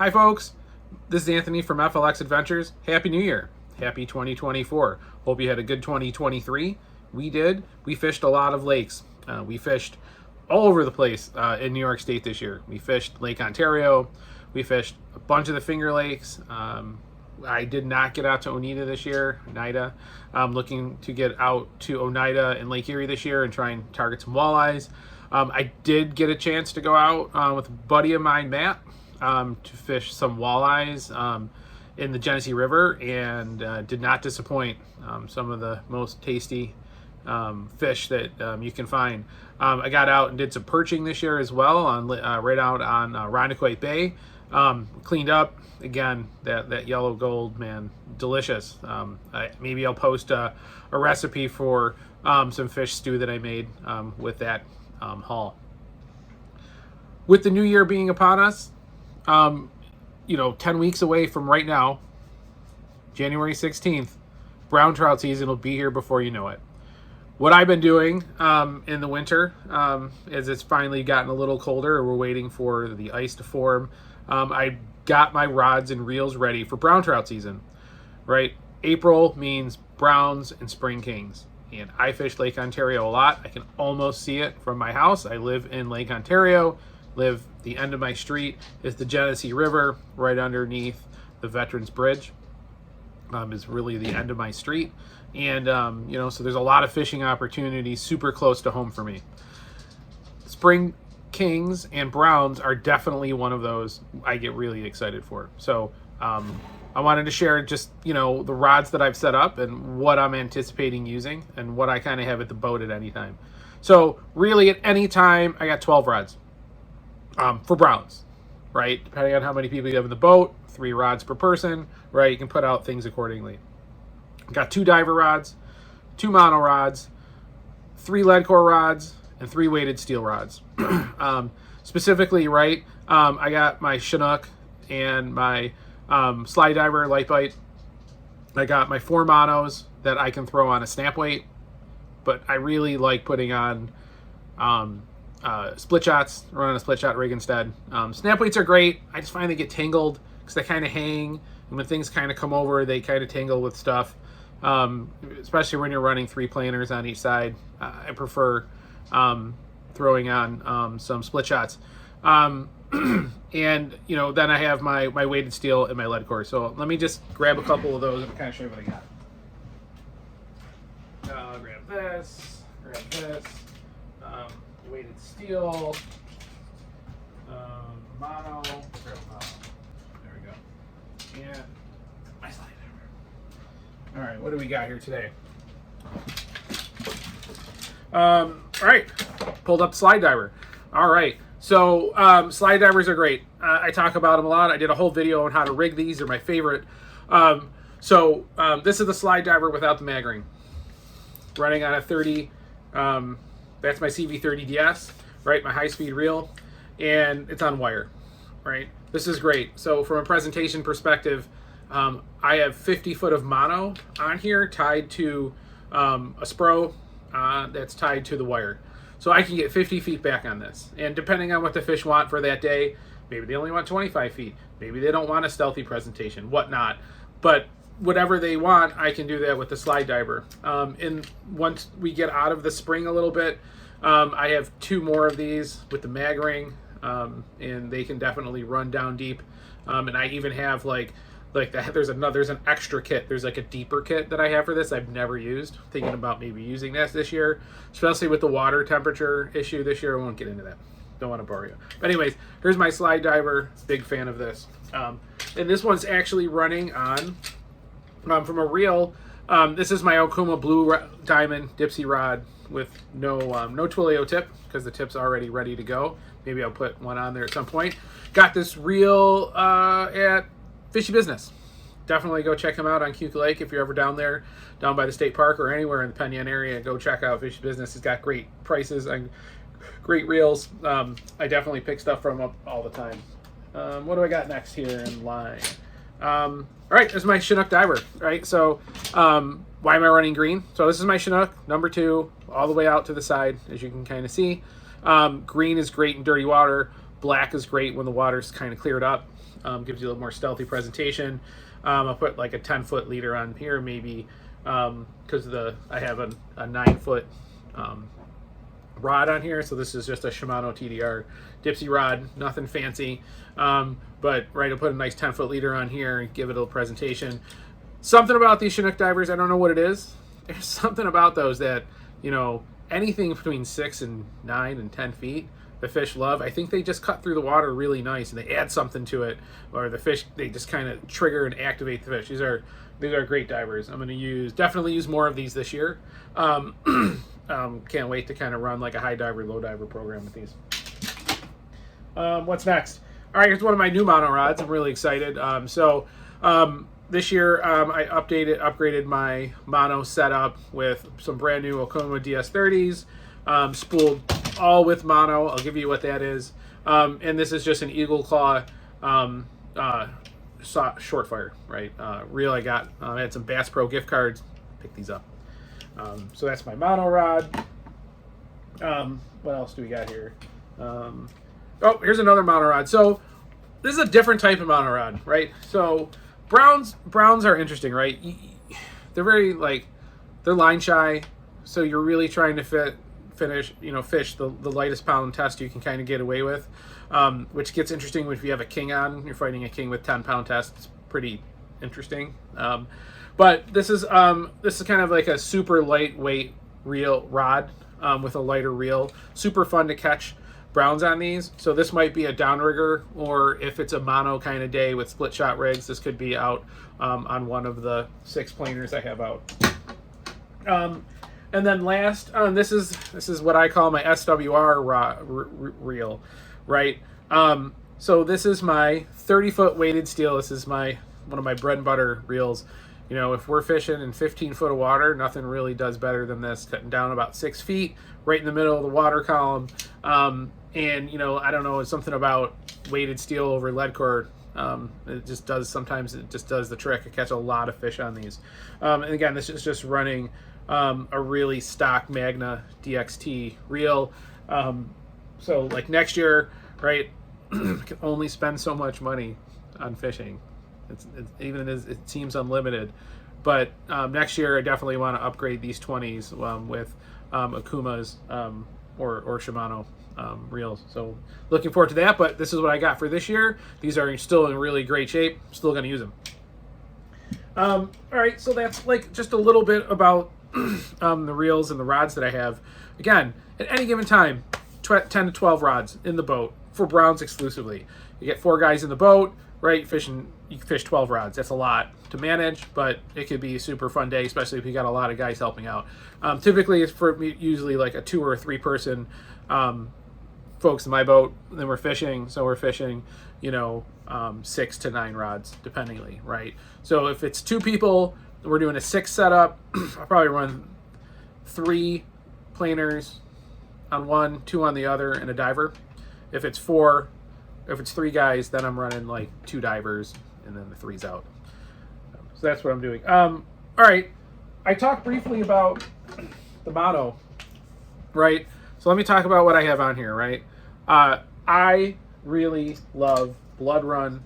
Hi folks, this is Anthony from FLX Adventures. Happy New Year. Happy 2024. Hope you had a good 2023. We did. We fished a lot of lakes. We fished all over the place in New York State this year. We fished Lake Ontario. We fished a bunch of the Finger Lakes. I did not get out to Oneida this year, Oneida. I'm looking to get out to Oneida and Lake Erie this year and try and target some walleyes. I did get a chance to go out with a buddy of mine, Matt, to fish some walleyes in the Genesee River, and did not disappoint. Some of the most tasty fish that you can find. I got out and did some perching this year as well on right out on Rondequoit Bay. Cleaned up again. That yellow gold, man, delicious. Maybe I'll post a recipe for some fish stew that I made with that haul. With the new year being upon us, 10 weeks away from right now, January 16th, brown trout season will be here before you know it. What I've been doing in the winter, as it's finally gotten a little colder, we're waiting for the ice to form. I got my rods and reels ready for brown trout season, right? April means browns and spring kings. And I fish Lake Ontario a lot. I can almost see it from my house. I live in Lake Ontario. The end of my street is the Genesee River, right underneath the Veterans Bridge. Is really the end of my street. And, so there's a lot of fishing opportunities super close to home for me. Spring kings and browns are definitely one of those I get really excited for. So I wanted to share just, the rods that I've set up and what I'm anticipating using and what I kind of have at the boat at any time. So really at any time, I got 12 rods for browns, right? Depending on how many people you have in the boat, 3 rods per person, right? You can put out things accordingly. Got 2 diver rods, 2 mono rods, 3 lead core rods, and 3 weighted steel rods. Specifically, right, I got my Chinook and my slide diver light bite. I got my 4 monos that I can throw on a snap weight, but I really like putting on split shots, running a split shot rig instead. Snap weights are great. I just find they get tangled because they kind of hang, and when things kind of come over, they kind of tangle with stuff. Especially when you're running 3 planers on each side. I prefer throwing on some split shots. And then I have my weighted steel and my lead core. So let me just grab a couple of those and kind of show you what I got. I'll grab this, weighted steel, mono, grab a mono. There we go. And my slide diver. All right, what do we got here today? All right, pulled up slide diver. All right, so slide divers are great. I talk about them a lot. I did a whole video on how to rig these. They're my favorite. This is the slide diver without the mag ring. Running on a 30, that's my CV30DS, right? My high-speed reel, and it's on wire, right? This is great. So from a presentation perspective, I have 50 foot of mono on here tied to a Spro that's tied to the wire. So I can get 50 feet back on this. And depending on what the fish want for that day, maybe they only want 25 feet. Maybe they don't want a stealthy presentation, whatnot. But whatever they want, I can do that with the slide diver. And once we get out of the spring a little bit, I have 2 more of these with the mag ring, and they can definitely run down deep. And I even have like that. There's an extra kit. There's like a deeper kit that I have for this I've never used. Thinking about maybe using this year, especially with the water temperature issue this year. I won't get into that. Don't want to bore you. But anyways, here's my slide diver. Big fan of this. And this one's actually running on from a reel. This is my Okuma Blue Diamond Dipsy rod with no Twilio tip because the tip's already ready to go. Maybe I'll put one on there at some point. Got this reel at Fishy Business. Definitely go check him out on Cuke Lake if you're ever down there, down by the state park or anywhere in the Penn Yan area. Go check out Fishy Business. He's got great prices and great reels. I definitely pick stuff from him all the time. What do I got next here in line? All right, this is my Chinook diver, right? So why am I running green? So this is my Chinook, number 2, all the way out to the side, as you can kind of see. Green is great in dirty water. Black is great when the water's kind of cleared up. gives you a little more stealthy presentation. I'll put like a 10-foot leader on here maybe, because I have a 9-foot rod on here. So this is just a Shimano TDR Dipsy rod, nothing fancy. But I'll put a nice 10-foot leader on here and give it a little presentation. Something about these Chinook divers, I don't know what it is. There's something about those that, anything between 6 and 9 and 10 feet, the fish love. I think they just cut through the water really nice and they add something to it, or the fish, they just kind of trigger and activate the fish. These are great divers. I'm going to definitely use more of these this year. Can't wait to kind of run like a high diver, low diver program with these. What's next? All right, here's one of my new mono rods. I'm really excited. This year I upgraded my mono setup with some brand new Okuma DS30s, spooled all with mono. I'll give you what that is. And this is just an Eagle Claw short fire, right? Reel I got. I had some Bass Pro gift cards. Pick these up. So that's my mono rod. What else do we got here? Here's another mono rod. So this is a different type of mono rod, right? So browns are interesting, right? They're very they're line shy. So you're really trying to fish the lightest pound test you can kind of get away with, which gets interesting if you have a king on. You're fighting a king with 10-pound test. It's pretty interesting. But this is kind of like a super lightweight reel rod with a lighter reel. Super fun to catch browns on these. So this might be a downrigger, or if it's a mono kind of day with split shot rigs, this could be out on one of the 6 planers I have out. And then last, this is what I call my SWR reel, right? So this is my 30-foot weighted steel. This is one of my bread and butter reels. If we're fishing in 15 foot of water, nothing really does better than this. Cutting down about 6 feet, right in the middle of the water column. And I don't know, it's something about weighted steel over lead core. Sometimes it just does the trick. I catch a lot of fish on these. And again, this is just running a really stock Magna DXT reel. So like next year, right, I can only spend so much money on fishing. Even as it seems unlimited, but next year I definitely want to upgrade these 20s with Akuma's or Shimano reels. So looking forward to that. But this is what I got for this year. These are still in really great shape. Still going to use them. All right, so that's just a little bit about the reels and the rods that I have. Again, at any given time, 10 to 12 rods in the boat for browns exclusively. You get 4 guys in the boat, right? You can fish 12 rods. That's a lot to manage, but it could be a super fun day, especially if you got a lot of guys helping out. Typically, it's usually like a 2 or 3 person folks in my boat. Then we're fishing, so we're fishing, 6 to 9 rods, dependingly, right? So if it's 2 people, we're doing a 6 setup. I'll probably run 3 planers on one, 2 on the other, and a diver. If it's 3 guys, then I'm running 2 divers, and then the 3's out. So that's what I'm doing. All right. I talked briefly about the mono, right? So let me talk about what I have on here, right? I really love Blood Run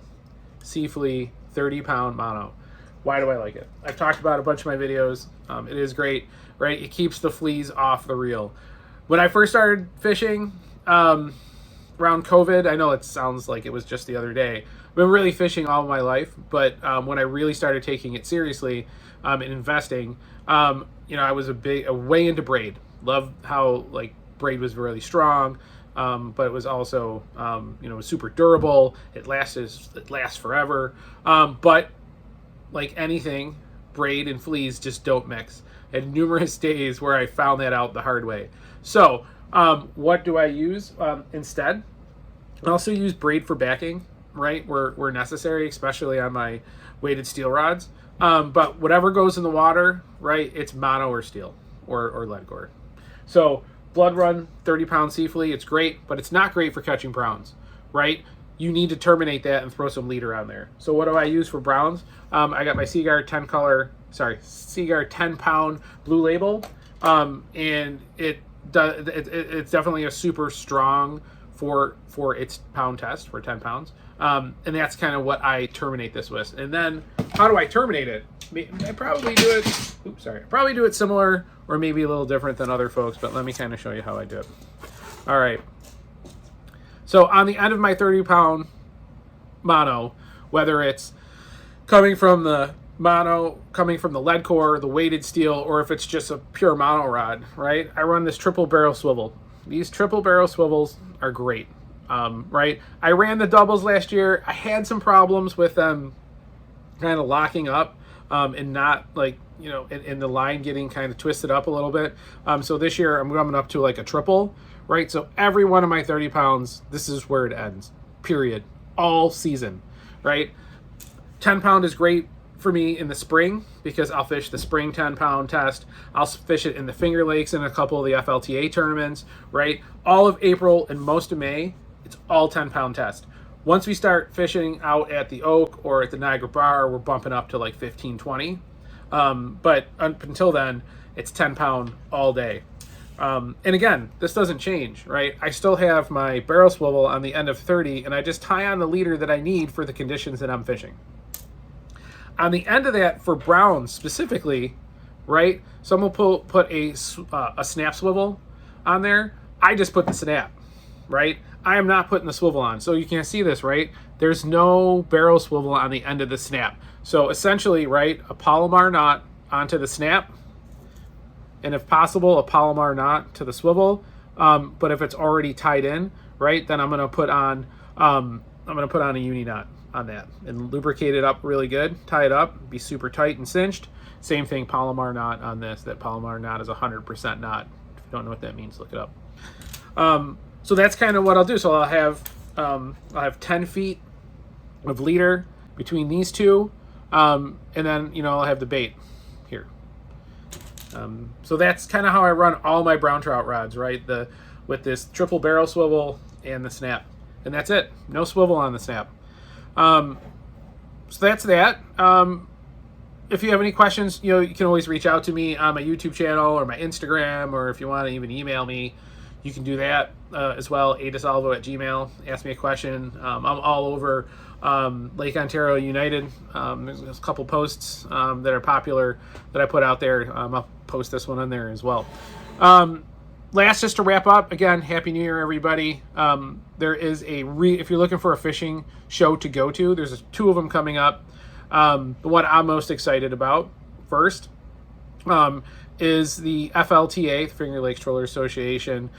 Seaflea 30-pound mono. Why do I like it? I've talked about a bunch of my videos. It is great, right? It keeps the fleas off the reel. When I first started fishing, around COVID, I know it sounds like it was just the other day. I've been really fishing all my life, but when I really started taking it seriously and investing, I was way into braid. Loved how braid was really strong, but it was also it was super durable. It lasts forever. But like anything, braid and fleas just don't mix. I had numerous days where I found that out the hard way. So what do I use instead? I also use braid for backing, right, where necessary, especially on my weighted steel rods. But whatever goes in the water, right, it's mono or steel or lead core. So Blood Run 30-pound Seaflea, it's great, but it's not great for catching browns, right? You need to terminate that and throw some leader on there. So what do I use for browns? I got my Seaguar 10-pound Blue Label, and it's definitely a super strong for its pound test for 10 pounds. And that's kind of what I terminate this with. And then how do I terminate it? I probably do it, I probably do it similar or maybe a little different than other folks, but let me kind of show you how I do it. All right. So on the end of my 30-pound mono, whether it's coming from the lead core, the weighted steel, or if it's just a pure mono rod, right? I run this triple barrel swivel. These triple barrel swivels are great, right? I ran the doubles last year. I had some problems with them kind of locking up and not like, you know, in the line getting kind of twisted up a little bit. So this year I'm coming up to like a triple, right? So every one of my 30 pounds, this is where it ends, period, all season, right? 10 pound is great for me in the spring because I'll fish the spring 10-pound test. I'll fish it in the Finger Lakes and a couple of the FLTA tournaments, right? All of April and most of May, it's all 10-pound test. Once we start fishing out at the Oak or at the Niagara Bar, we're bumping up to like 15, 20. But up until then, it's 10-pound all day. And again, this doesn't change, right? I still have my barrel swivel on the end of 30, and I just tie on the leader that I need for the conditions that I'm fishing. On the end of that, for browns specifically, right? Someone put a snap swivel on there. I just put the snap, right? I am not putting the swivel on. So you can see this, right? There's no barrel swivel on the end of the snap. So essentially, right, a Palomar knot onto the snap, and if possible, a Palomar knot to the swivel. But if it's already tied in, right, then I'm gonna put on a uni knot on that and lubricate it up really good, tie it up, be super tight and cinched. Same thing, Palomar knot on this. That Palomar knot is 100% knot. If you don't know what that means, look it up. So that's kind of what I'll do. So I'll have 10 feet of leader between these two, and then, you know, I'll have the bait here. So that's kind of how I run all my brown trout rods, right? With this triple barrel swivel and the snap, and that's it. No swivel on the snap. So that's that. If you have any questions, you know, you can always reach out to me on my YouTube channel or my Instagram, or if you want to even email me, you can do that as well. adasalvo@gmail. Ask me a question. I'm all over Lake Ontario United. There's a couple posts that are popular that I put out there. I'll post this one on there as well. Last, just to wrap up, again, Happy New Year, everybody. There is if you're looking for a fishing show to go to, there's 2 of them coming up. The one I'm most excited about first is the FLTA, the Finger Lakes Troller Association,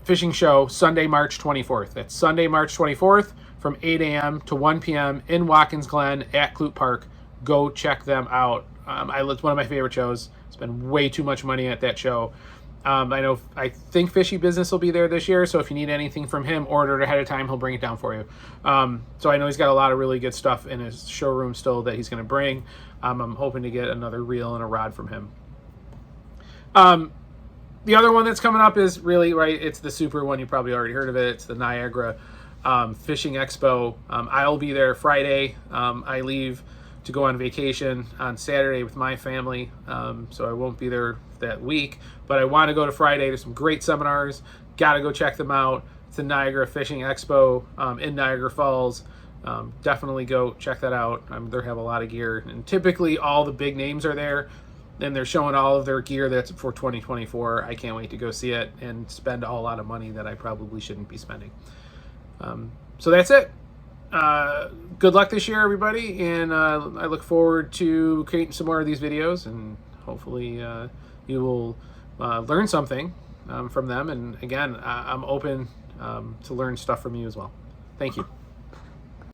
fishing show, Sunday, March 24th. That's Sunday, March 24th from 8 a.m. to 1 p.m. in Watkins Glen at Clute Park. Go check them out. It's one of my favorite shows. Spend way too much money at that show. I think Fishy Business will be there this year, so if you need anything from him, order it ahead of time. He'll bring it down for you. So I know he's got a lot of really good stuff in his showroom still that he's going to bring. I'm hoping to get another reel and a rod from him. The other one that's coming up is really, right, it's the super one. You probably already heard of it. It's the Niagara Fishing Expo. I'll be there Friday. I leave to go on vacation on Saturday with my family, so I won't be there that week, but I want to go to Friday. There's some great seminars. Got to go check them out. It's the Niagara Fishing Expo in Niagara Falls. Definitely go check that out. They have a lot of gear, and typically all the big names are there, and they're showing all of their gear that's for 2024. I can't wait to go see it and spend a lot of money that I probably shouldn't be spending. So that's it. Good luck this year, everybody, and I look forward to creating some more of these videos, and hopefully you will learn something from them. And again, I'm open to learn stuff from you as well. Thank you.